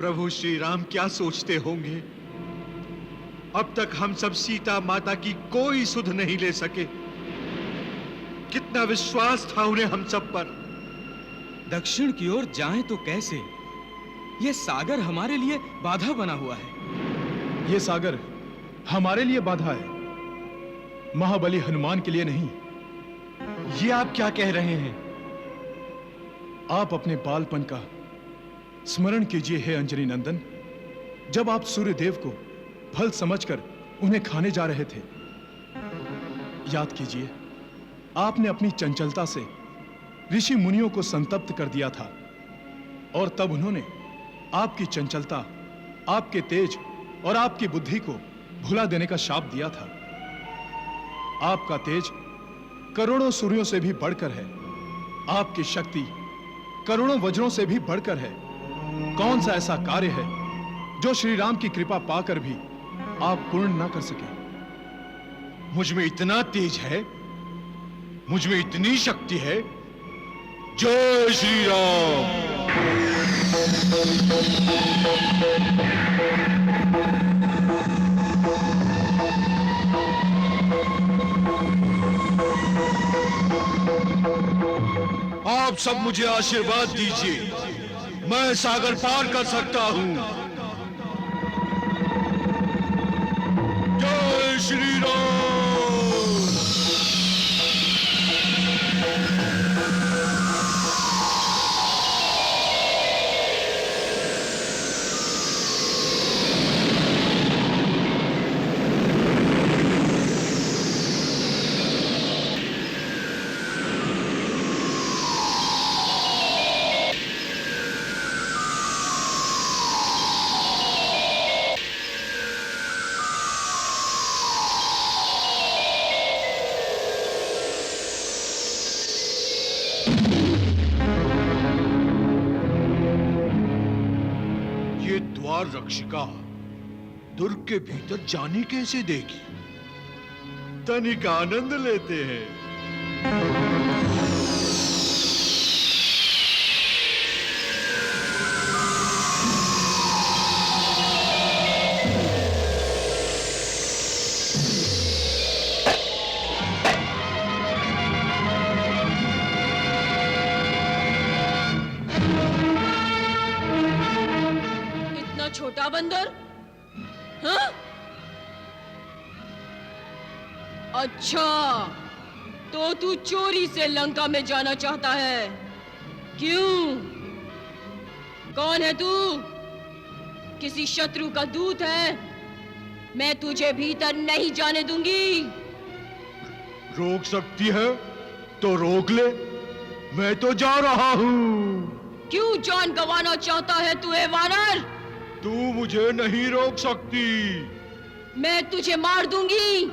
प्रभु श्री राम क्या सोचते होंगे। अब तक हम सब सीता माता की कोई सुध नहीं ले सके। कितना विश्वास था उन्हें हम सब पर। दक्षिण की ओर जाएं तो कैसे? यह सागर हमारे लिए बाधा बना हुआ है। यह सागर हमारे लिए बाधा है, महाबली हनुमान के लिए नहीं। ये आप क्या कह रहे हैं? आप अपने बालपन का स्मरण कीजिए हे अंजनी नंदन, जब आप सूर्यदेव को फल समझकर उन्हें खाने जा रहे थे। याद कीजिए, आपने अपनी चंचलता से ऋषि मुनियों को संतप्त कर दिया था और तब उन्होंने आपकी चंचलता, आपके तेज और आपकी बुद्धि को भुला देने का शाप दिया था। आपका तेज करोड़ों सूर्यों से भी बढ़कर है, आपकी शक्ति करोड़ों वज्रों से भी बढ़कर है। कौन सा ऐसा कार्य है जो श्री राम की कृपा पाकर भी आप पूर्ण ना कर सके? मुझ में इतना तेज है, मुझ में इतनी शक्ति है। जय श्री राम। आप सब मुझे आशीर्वाद दीजिए, मैं सागर पार कर सकता हूं। जय श्री राम। रक्षिका दुर्ग के भीतर जाने कैसे देगी? तनिक आनंद लेते हैं। छोटा बंदर, हाँ? अच्छा, तो तू चोरी से लंका में जाना चाहता है? क्यों? कौन है तू? किसी शत्रु का दूत है? मैं तुझे भीतर नहीं जाने दूंगी। रोक सकती है तो रोक ले, मैं तो जा रहा हूं। क्यों जान गंवाना चाहता है तू, ए वानर? तू मुझे नहीं रोक सकती। मैं तुझे मार दूंगी।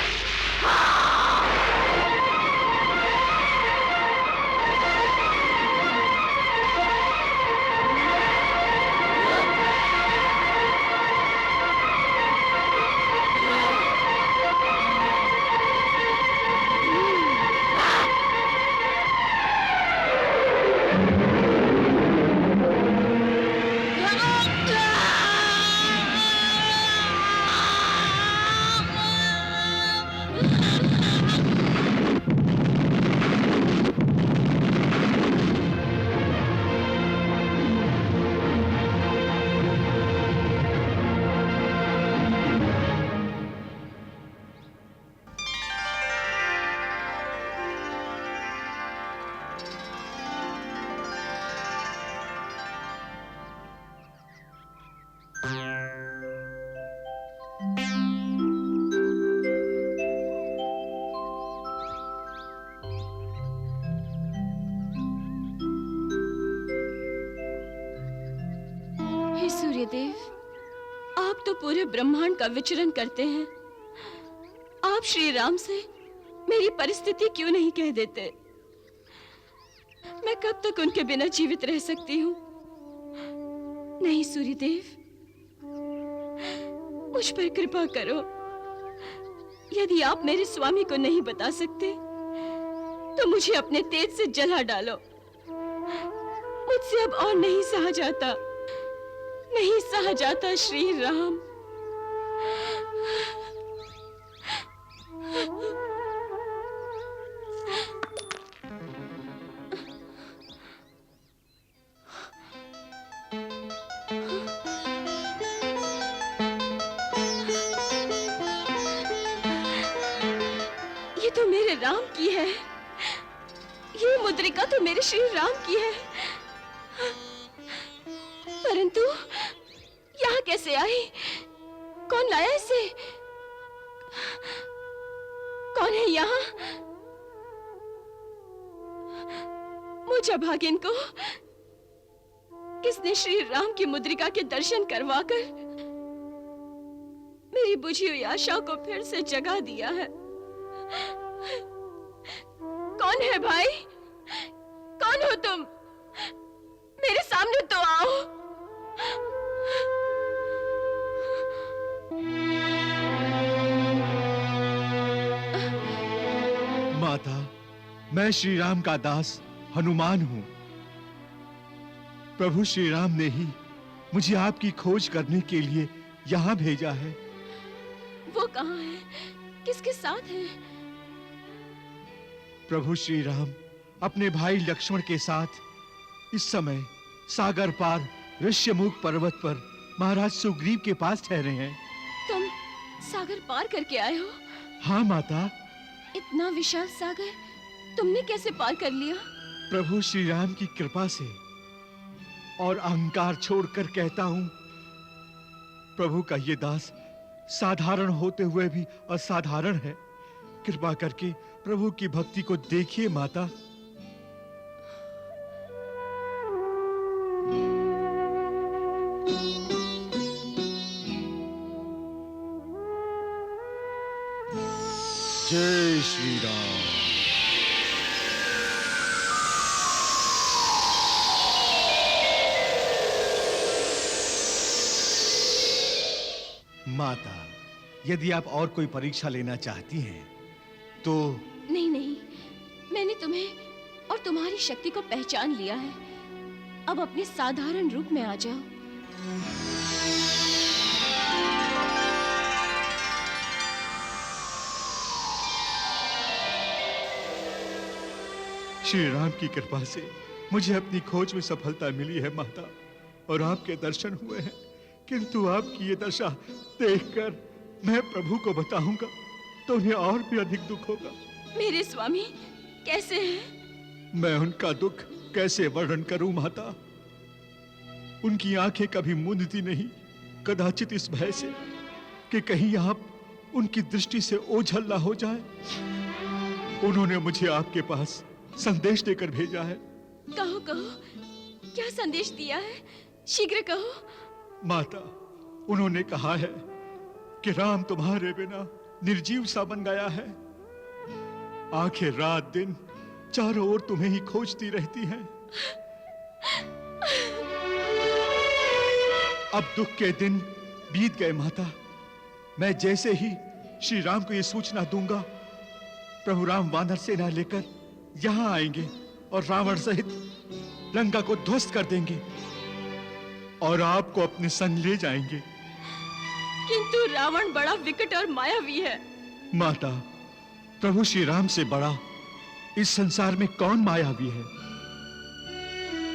सूर्यदेव, आप तो पूरे ब्रह्मांड का विचरण करते हैं। आप श्री राम से मेरी परिस्थिति क्यों नहीं कह देते? मैं कब तक उनके बिना जीवित रह सकती हूँ? नहीं सूर्यदेव, मुझ पर कृपा करो। यदि आप मेरे स्वामी को नहीं बता सकते तो मुझे अपने तेज से जला डालो। मुझसे अब और नहीं सहा जाता। नहीं सहा जाता श्री राम। ये तो मेरे राम की है। ये मुद्रिका तो मेरे श्री राम की है, परंतु यहाँ कैसे आई? कौन लाया इसे? कौन है यहाँ? मुझे भागिन को किसने श्री राम की मुद्रिका के दर्शन करवाकर मेरी बुझी हुई आशाओं को फिर से जगा दिया है? कौन है भाई? कौन हो तुम? मेरे सामने तो आओ। माता, मैं श्री राम का दास हनुमान हूं। प्रभु श्री राम ने ही मुझे आपकी खोज करने के लिए यहाँ भेजा है। वो कहाँ है? किसके साथ है? प्रभु श्री राम अपने भाई लक्ष्मण के साथ इस समय सागर पार ऋष्यमुख पर्वत पर महाराज सुग्रीव के पास ठहरे हैं। तुम सागर पार करके आए हो? हाँ माता। इतना विशाल सागर तुमने कैसे पार कर लिया? प्रभु श्री राम की कृपा से। और अहंकार छोड़कर कहता हूं, प्रभु का ये दास साधारण होते हुए भी असाधारण है। कृपा करके प्रभु की भक्ति को देखिए माता। जय श्री राम। माता, यदि आप और कोई परीक्षा लेना चाहती हैं तो। नहीं नहीं, मैंने तुम्हें और तुम्हारी शक्ति को पहचान लिया है। अब अपने साधारण रूप में आ जाओ। श्री राम की कृपा से मुझे अपनी खोज में सफलता मिली है माता, और आपके दर्शन हुए हैं। किंतु आपकी ये दशा देखकर मैं प्रभु को बताऊंगा तो उन्हें और भी अधिक दुख होगा। मेरे स्वामी कैसे हैं? मैं उनका दुख कैसे वर्णन करूं माता। उनकी आंखें कभी मूंदती नहीं, कदाचित इस भय से कि कहीं आप उनकी दृष्टि से ओझल ना हो जाए। उन्होंने मुझे आपके पास संदेश देकर भेजा है। कहो कहो, क्या संदेश दिया है? शीघ्र कहो। माता, उन्होंने कहा है कि राम तुम्हारे बिना निर्जीव सा बन गया है। आखिर रात दिन चारों ओर तुम्हें ही खोजती रहती हैं। अब दुख के दिन बीत गए माता। मैं जैसे ही श्री राम को यह सूचना दूंगा, प्रभु राम वानर सेना लेकर यहां आएंगे और रावण सहित लंका को ध्वस्त कर देंगे और आपको अपने संग ले जाएंगे। किंतु रावण बड़ा विकट और मायावी है। माता, प्रभु श्री राम से बड़ा इस संसार में कौन मायावी है?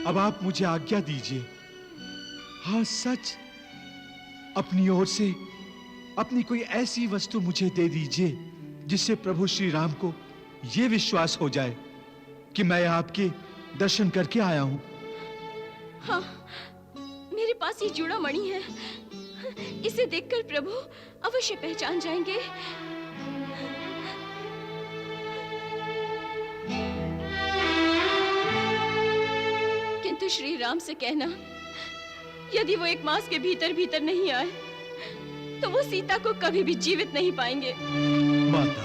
अब आप मुझे आज्ञा दीजिए। हाँ सच, अपनी ओर से अपनी कोई ऐसी वस्तु मुझे दे दीजिए जिससे प्रभु श्री राम को यह विश्वास हो जाए कि मैं आपके दर्शन करके आया हूं। हाँ, मेरे पास ये चूड़ामणि है। इसे देखकर प्रभु अवश्य पहचान जाएंगे। किंतु श्री राम से कहना, यदि वो 1 मास के भीतर भीतर नहीं आए तो वो सीता को कभी भी जीवित नहीं पाएंगे। माता,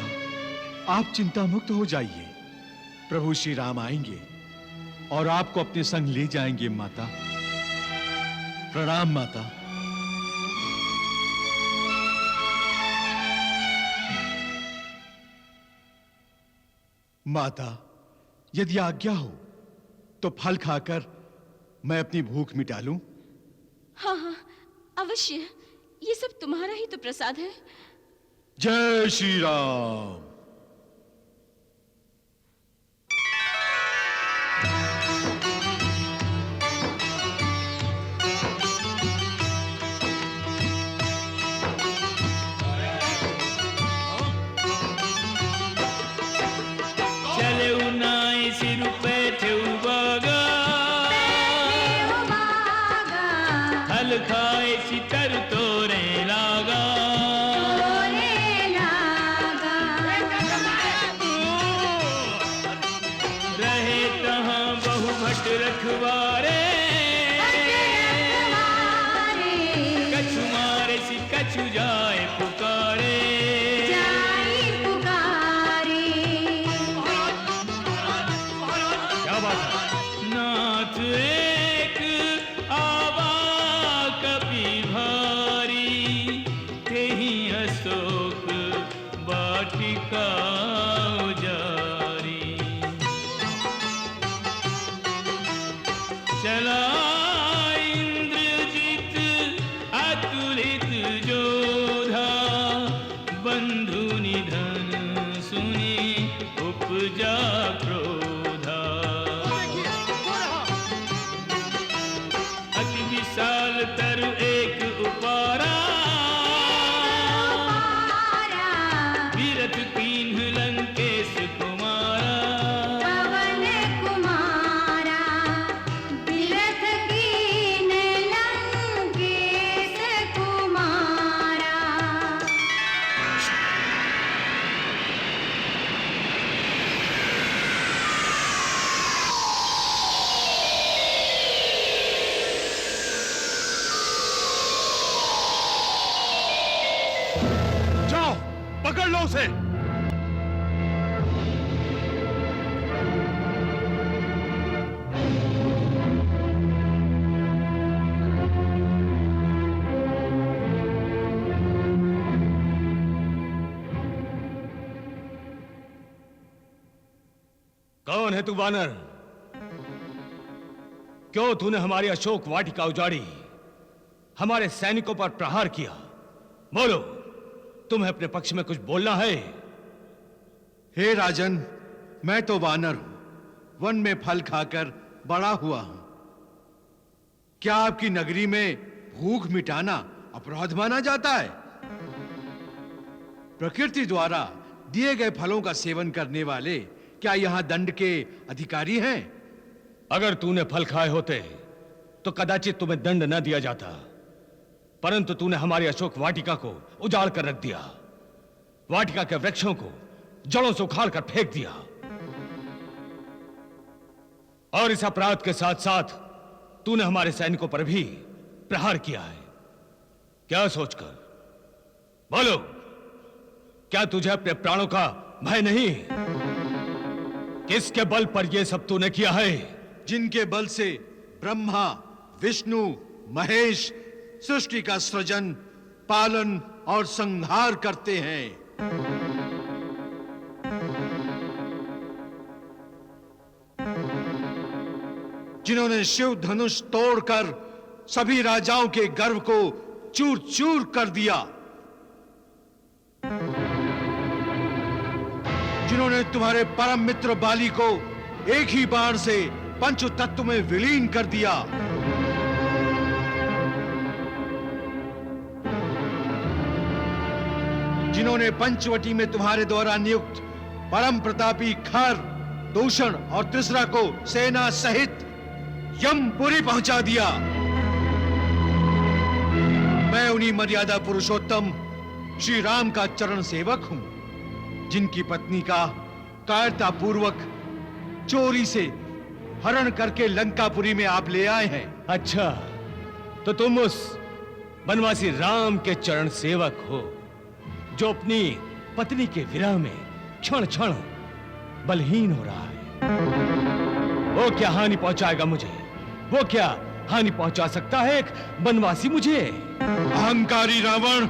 आप चिंता मुक्त हो जाइए। प्रभु श्री राम आएंगे और आपको अपने संग ले जाएंगे माता। प्रणाम माता। माता, यदि आज्ञा हो तो फल खाकर मैं अपनी भूख मिटा लूं। हाँ हाँ, अवश्य। ये सब तुम्हारा ही तो प्रसाद है। जय श्री राम। खाए सितर तोरे लागा रहे तहाँ बहु भट रखवारे कछु मारे सि कछु जाए पुकारे क्या बात है? नाथ एक आवा कपि भारी तेहि अशोक वाटिका उजारी चला इंद्रजित अतुलित जोधा बंधु निधन सुनी उपजा क्रोधा अति विशाल तरु एक उपारा विरथ कीन्ह लंकेश कुमारा जाओ, पकड़ लो उसे। कौन है तू वानर? क्यों तूने हमारी अशोक वाटिका उजाड़ी, हमारे सैनिकों पर प्रहार किया? बोलो, तुम्हें अपने पक्ष में कुछ बोलना है? हे राजन, मैं तो वानर हूं, वन में फल खाकर बड़ा हुआ हूं। क्या आपकी नगरी में भूख मिटाना अपराध माना जाता है? प्रकृति द्वारा दिए गए फलों का सेवन करने वाले क्या यहां दंड के अधिकारी हैं? अगर तूने फल खाए होते तो कदाचित तुम्हें दंड न दिया जाता, परंतु तूने हमारी अशोक वाटिका को उजाड़ कर रख दिया, वाटिका के वृक्षों को जड़ों से उखाड़ कर फेंक दिया, और इस अपराध के साथ साथ तूने हमारे सैनिकों पर भी प्रहार किया है। क्या सोचकर? बोलो, क्या तुझे अपने प्राणों का भय नहीं? किसके बल पर यह सब तूने किया है? जिनके बल से ब्रह्मा, विष्णु, महेश सृष्टि का सृजन, पालन और संहार करते हैं। जिन्होंने शिव धनुष तोड़कर सभी राजाओं के गर्व को चूर चूर कर दिया, जिन्होंने तुम्हारे परम मित्र बाली को एक ही बाण से पंच तत्व में विलीन कर दिया, जिन्होंने पंचवटी में तुम्हारे द्वारा नियुक्त परम प्रतापी खर, दूषण और त्रिसरा को सेना सहित यमपुरी पहुंचा दिया। मैं उन्हीं मर्यादा पुरुषोत्तम श्री राम का चरण सेवक हूं, जिनकी पत्नी का कायरता पूर्वक चोरी से हरण करके लंकापुरी में आप ले आए हैं। अच्छा, तो तुम उस वनवासी राम के चरण सेवक हो, जो अपनी पत्नी के विरह में क्षण क्षण बलहीन हो रहा है। वो क्या हानि पहुंचाएगा मुझे? वो क्या हानि पहुंचा सकता है एक वनवासी मुझे? अहंकारी रावण,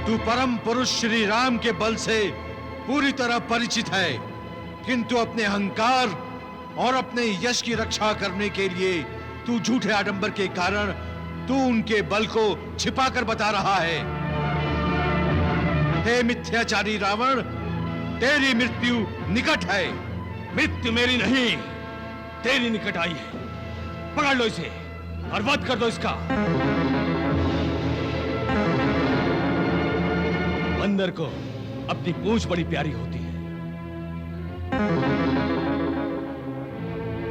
तू परम पुरुष श्री राम के बल से पूरी तरह परिचित है, किंतु अपने अहंकार और अपने यश की रक्षा करने के लिए तू झूठे आडंबर के कारण तू उनके बल को छिपाकर बता रहा है। हे मिथ्याचारी रावण, तेरी मृत्यु निकट है। मृत्यु मेरी नहीं, तेरी निकट आई है। पकड़ लो इसे और वध कर दो इसका। बंदर को अपनी पूंछ बड़ी प्यारी होती है।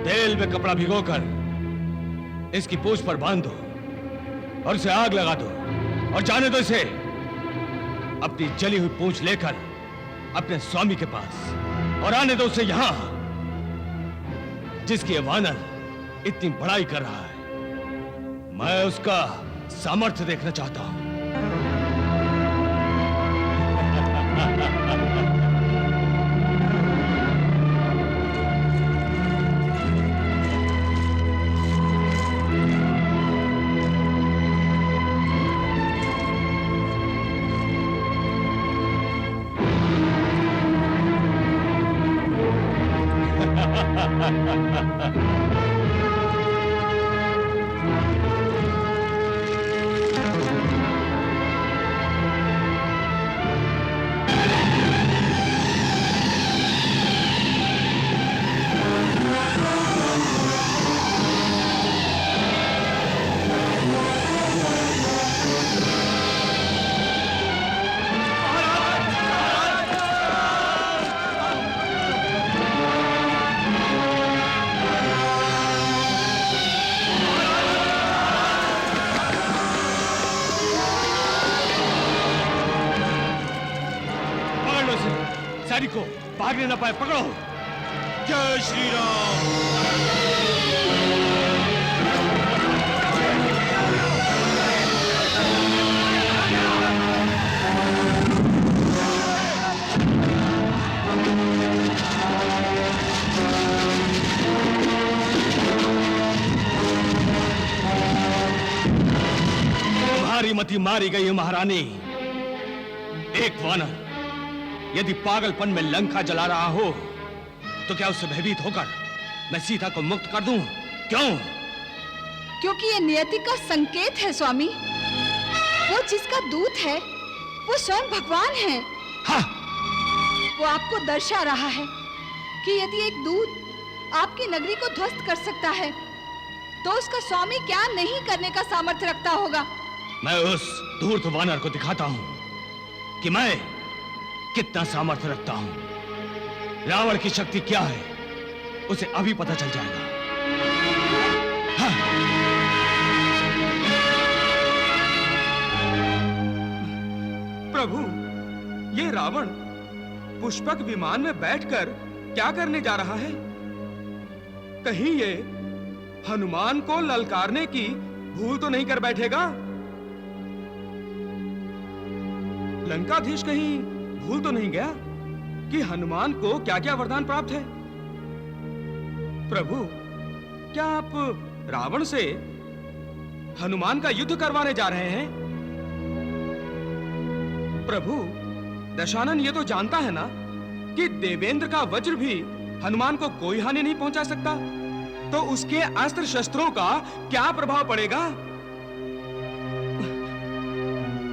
तेल में कपड़ा भिगोकर इसकी पूंछ पर बांध दो और उसे आग लगा दो और जाने दो इसे। अपनी जली हुई पूंछ लेकर अपने स्वामी के पास और आने दो उसे यहां, जिसकी ये वानर इतनी बड़ाई कर रहा है। मैं उसका सामर्थ्य देखना चाहता हूं। सैनिक को भागने न पाए, पकड़ो। जय श्री राम। तुम्हारी मति मारी गई है महारानी। एक वानर यदि पागलपन में लंका जला रहा हो तो क्या उससे भयभीत होकर मैं सीता को मुक्त कर दूं? क्यों? क्योंकि ये नियति का संकेत है स्वामी। वो जिसका दूत है वो स्वयं भगवान है। हाँ। वो आपको दर्शा रहा है कि यदि एक दूत आपकी नगरी को ध्वस्त कर सकता है तो उसका स्वामी क्या नहीं करने का सामर्थ्य रखता होगा। मैं उस धूर्त वानर को दिखाता हूं कि मैं कितना सामर्थ्य रखता हूं। रावण की शक्ति क्या है उसे अभी पता चल जाएगा। हाँ। प्रभु, ये रावण पुष्पक विमान में बैठकर क्या करने जा रहा है? कहीं ये हनुमान को ललकारने की भूल तो नहीं कर बैठेगा? लंकाधीश कहीं भूल तो नहीं गया कि हनुमान को क्या-क्या वरदान प्राप्त है? प्रभु, क्या आप रावण से हनुमान का युद्ध करवाने जा रहे हैं? प्रभु, दशानन ये तो जानता है ना कि देवेंद्र का वज्र भी हनुमान को कोई हानि नहीं पहुंचा सकता, तो उसके अस्त्र शस्त्रों का क्या प्रभाव पड़ेगा?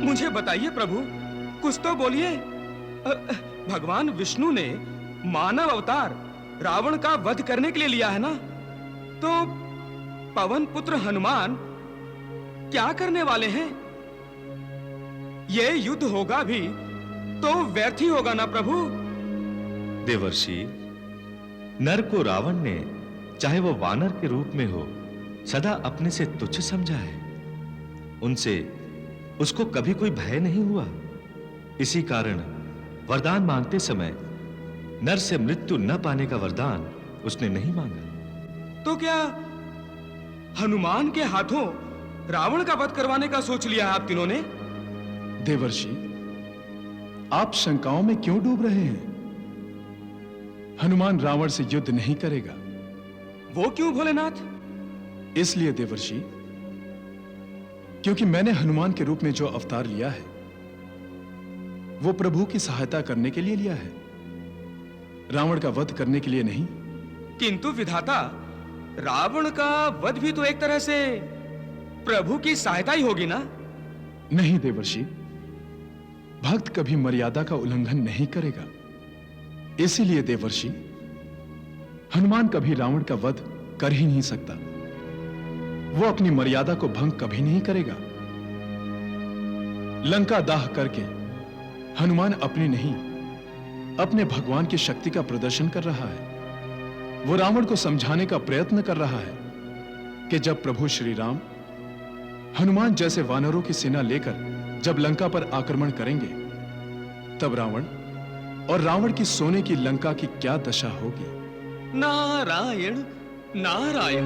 मुझे बताइए प्रभु, कुछ तो बोलिए। भगवान विष्णु ने मानव अवतार रावण का वध करने के लिए लिया है ना, तो पवन पुत्र हनुमान क्या करने वाले हैं? ये युद्ध होगा भी तो व्यर्थ ही होगा ना प्रभु? देवर्षि, नर को रावण ने चाहे वो वानर के रूप में हो सदा अपने से तुच्छ समझा है। उनसे उसको कभी कोई भय नहीं हुआ। इसी कारण वरदान मांगते समय नर से मृत्यु न पाने का वरदान उसने नहीं मांगा। तो क्या हनुमान के हाथों रावण का वध करवाने का सोच लिया है आप तीनों ने? देवर्षि, आप शंकाओं में क्यों डूब रहे हैं? हनुमान रावण से युद्ध नहीं करेगा। वो क्यों भोलेनाथ? इसलिए देवर्षि, क्योंकि मैंने हनुमान के रूप में जो अवतार लिया है वो प्रभु की सहायता करने के लिए लिया है, रावण का वध करने के लिए नहीं। किंतु विधाता, रावण का वध भी तो एक तरह से प्रभु की सहायता ही होगी ना? नहीं देवर्षि, भक्त कभी मर्यादा का उल्लंघन नहीं करेगा। इसीलिए देवर्षि, हनुमान कभी रावण का वध कर ही नहीं सकता। वो अपनी मर्यादा को भंग कभी नहीं करेगा। लंका दाह करके हनुमान अपनी नहीं, अपने भगवान की शक्ति का प्रदर्शन कर रहा है। वो रावण को समझाने का प्रयत्न कर रहा है कि जब प्रभु श्री राम हनुमान जैसे वानरों की सेना लेकर जब लंका पर आक्रमण करेंगे, तब रावण और रावण की सोने की लंका की क्या दशा होगी। नारायण नारायण।